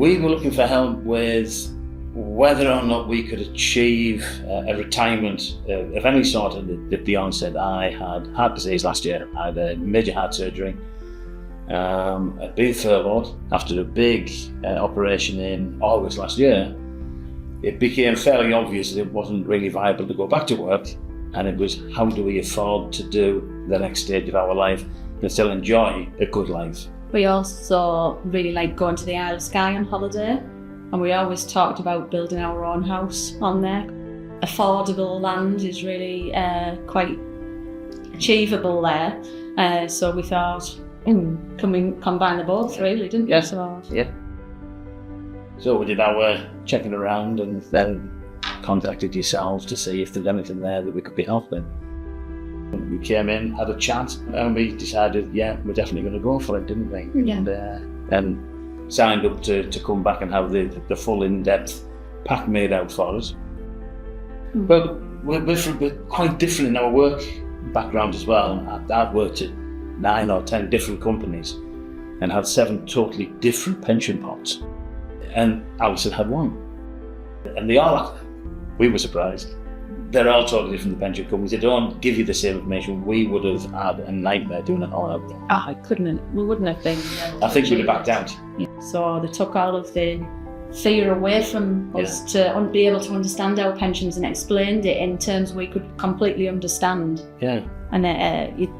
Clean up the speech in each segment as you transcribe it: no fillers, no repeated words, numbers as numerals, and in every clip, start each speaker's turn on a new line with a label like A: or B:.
A: We were looking for help with whether or not we could achieve a retirement of any sort. At the onset, I had heart disease last year. I had a major heart surgery. I'd been furloughed after a big operation in August last year. It became fairly obvious that it wasn't really viable to go back to work, and it was how do we afford to do the next stage of our life and still enjoy a good life.
B: We also really like going to the Isle of Skye on holiday, and we always talked about building our own house on there. Affordable land is really quite achievable there, so we thought, combine the both really, didn't we?
A: Yes. Yeah. So we did our checking around and then contacted yourselves to see if there's anything there that we could be helping. We came in, had a chat, and we decided, yeah, we're definitely going to go for it, didn't we?
B: Yeah.
A: And signed up to come back and have the full in-depth pack made out for us. But we're quite different in our work background as well. I've worked at 9 or 10 different companies and had 7 totally different pension pots. And Alison had one. And we were surprised. They're all totally different, the pension companies. They don't give you the same information. We would have had a nightmare doing it all out there.
B: We wouldn't have been.
A: I think we'd have backed out.
B: Yeah. So they took all of the fear away from us to be able to understand our pensions and explained it in terms we could completely understand.
A: Yeah.
B: And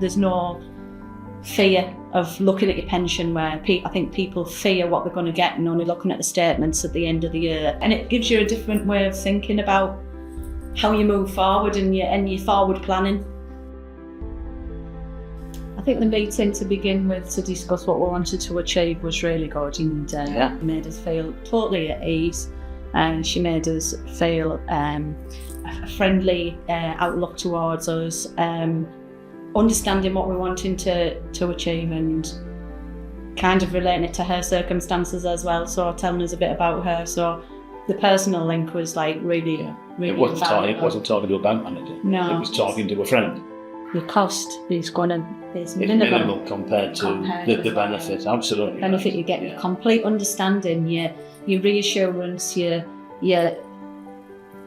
B: there's no fear of looking at your pension where I think people fear what they're going to get and only looking at the statements at the end of the year. And it gives you a different way of thinking about how you move forward and your forward planning. I think the meeting to begin with to discuss what we wanted to achieve was really good and made us feel totally at ease, and she made us feel a friendly outlook towards us, understanding what we're wanting to achieve and kind of relating it to her circumstances as well, so telling us a bit about her. So the personal link was like really
A: It wasn't talking to a bank manager.
B: No.
A: It was talking to a friend.
B: Your cost is minimal.
A: It's minimal compared to the benefit. Absolutely.
B: The benefit you get, your complete understanding, your reassurance, your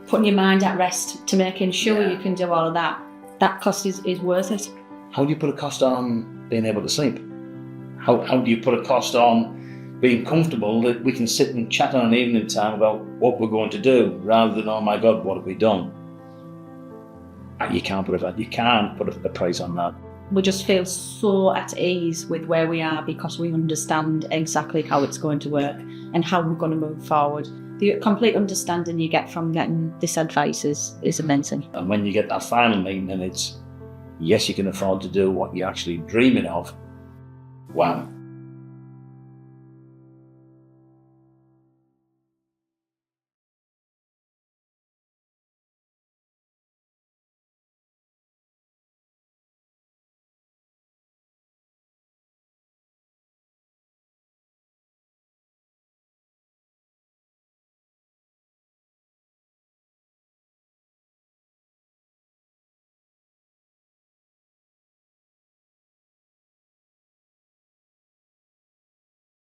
B: putting your mind at rest to making sure you can do all of that. That cost is worth it.
A: How do you put a cost on being able to sleep? How do you put a cost on being comfortable that we can sit and chat on an evening time about what we're going to do, rather than, oh my God, what have we done? You can't put a price on that.
B: We just feel so at ease with where we are because we understand exactly how it's going to work and how we're going to move forward. The complete understanding you get from getting this advice is amazing.
A: And when you get that final meeting and it's, yes, you can afford to do what you're actually dreaming of, wow.